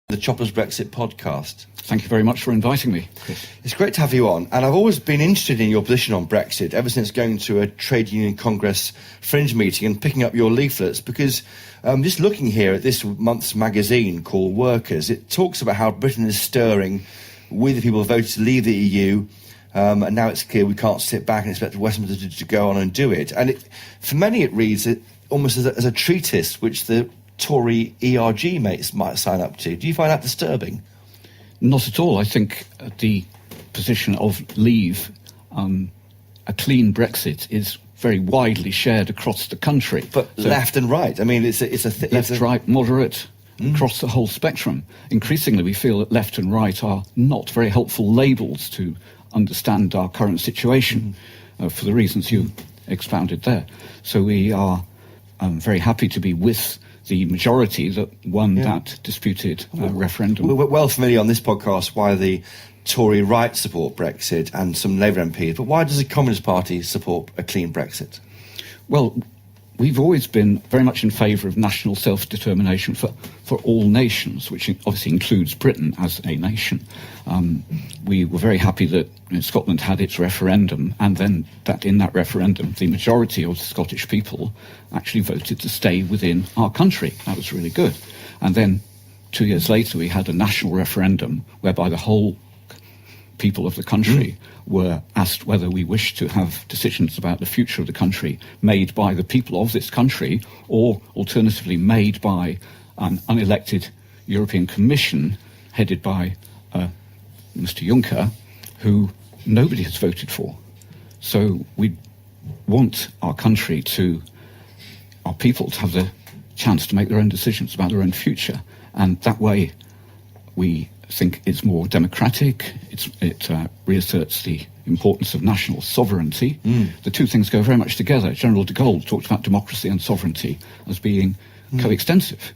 The Choppers Brexit podcast. Thank you very much for inviting me, Chris. It's great to have you on, and I've always been interested in your position on Brexit ever since going to a Trade Union Congress fringe meeting and picking up your leaflets, because just looking here at this month's magazine called Workers, it talks about how Britain is stirring with the people who voted to leave the EU, and now it's clear we can't sit back and expect Westminster to go on and do it. And for many it reads almost as a treatise which the Tory ERG mates might sign up to. Do you find that disturbing? Not at all. I think the position of leave, a clean Brexit, is very widely shared across the country. But so left and right. I mean, left, right, moderate, across the whole spectrum. Increasingly, we feel that left and right are not very helpful labels to understand our current situation, for the reasons you expounded there. So we are very happy to be with the majority that won that disputed referendum. We're well familiar on this podcast why the Tory right support Brexit and some Labour MPs, but why does the Communist Party support a clean Brexit? Well, we've always been very much in favour of national self-determination for all nations, which obviously includes Britain as a nation. We were very happy that Scotland had its referendum, and then that in that referendum, the majority of the Scottish people actually voted to stay within our country. That was really good. And then 2 years later, we had a national referendum whereby the whole people of the country were asked whether we wished to have decisions about the future of the country made by the people of this country, or alternatively made by an unelected European Commission headed by Mr. Juncker, who nobody has voted for. So we want our country our people to have the chance to make their own decisions about their own future. And that way we think it's more democratic, it reasserts the importance of national sovereignty. The two things go very much together. General de Gaulle talked about democracy and sovereignty as being coextensive,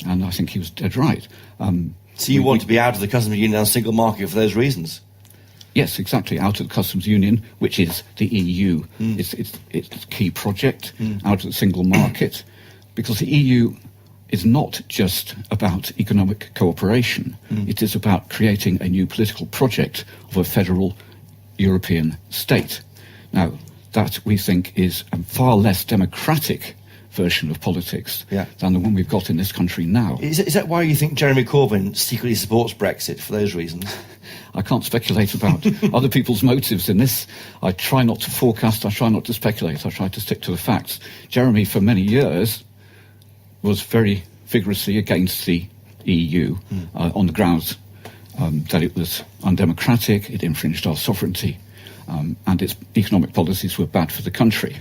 and I think he was dead right. So you want to be out of the customs union and single market for those reasons? Yes, exactly, out of the customs union, which is the EU. It's a key project, out of the single market, because the EU is not just about economic cooperation. It is about creating a new political project of a federal European state. Now, that we think is a far less democratic version of politics than the one we've got in this country now. Is that why you think Jeremy Corbyn secretly supports Brexit, for those reasons? I can't speculate about other people's motives in this. I try not to forecast, I try not to speculate, I try to stick to the facts. Jeremy, for many years, was very vigorously against the EU on the grounds that it was undemocratic, it infringed our sovereignty, and its economic policies were bad for the country.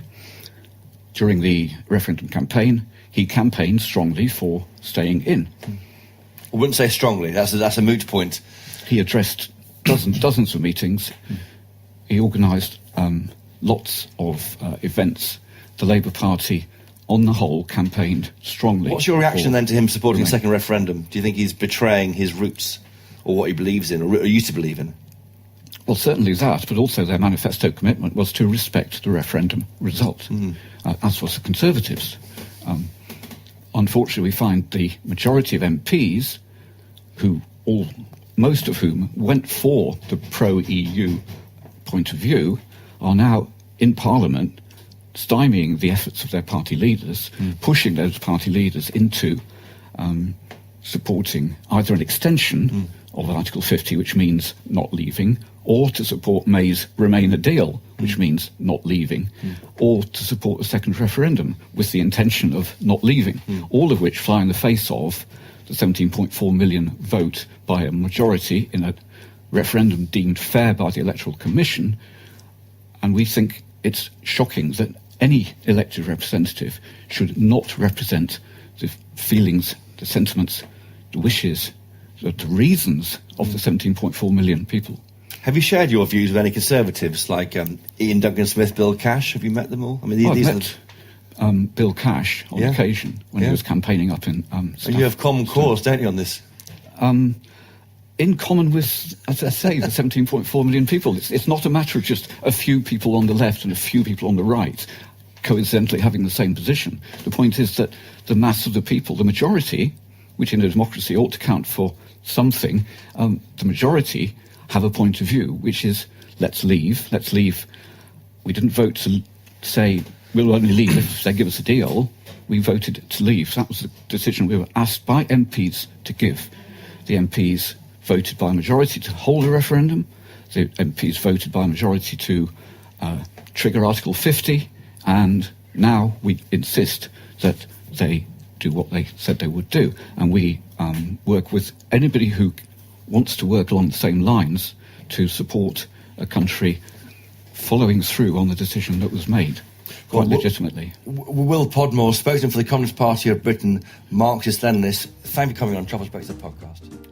During the referendum campaign, he campaigned strongly for staying in. I wouldn't say strongly, that's a moot point. He addressed dozens of meetings. He organised lots of events. The Labour Party, on the whole, campaigned strongly. What's your reaction then to him supporting a second referendum? Do you think he's betraying his roots, or what he believes in, or used to believe in? Well, certainly that, but also their manifesto commitment was to respect the referendum result, as was the Conservatives. Unfortunately, we find the majority of MPs, most of whom went for the pro-EU point of view, are now in Parliament stymieing the efforts of their party leaders, pushing those party leaders into supporting either an extension of Article 50, which means not leaving, or to support May's Remain a deal, which means not leaving, or to support a second referendum with the intention of not leaving, all of which fly in the face of the 17.4 million vote by a majority in a referendum deemed fair by the Electoral Commission. And we think it's shocking that any elected representative should not represent the feelings, the sentiments, the wishes, the reasons of the 17.4 million people. Have you shared your views with any Conservatives, like Ian Duncan Smith, Bill Cash? Have you met them all? I mean, I've met Bill Cash on occasion when he was campaigning up in and you have common cause, don't you, on this? In common with, as I say, the 17.4 million people. It's not a matter of just a few people on the left and a few people on the right coincidentally having the same position. The point is that the mass of the people, the majority, which in a democracy ought to count for something, the majority have a point of view, which is let's leave. We didn't vote to say we'll only leave if they give us a deal. We voted to leave. That was the decision we were asked by MPs to give. The MPs voted by a majority to hold a referendum. The MPs voted by a majority to trigger Article 50, and now we insist that they do what they said they would do. And we work with anybody who wants to work along the same lines to support a country following through on the decision that was made, quite legitimately. Will Podmore, spokesman for the Communist Party of Britain, Marxist-Leninist, thank you for coming on Travel Brexit podcast.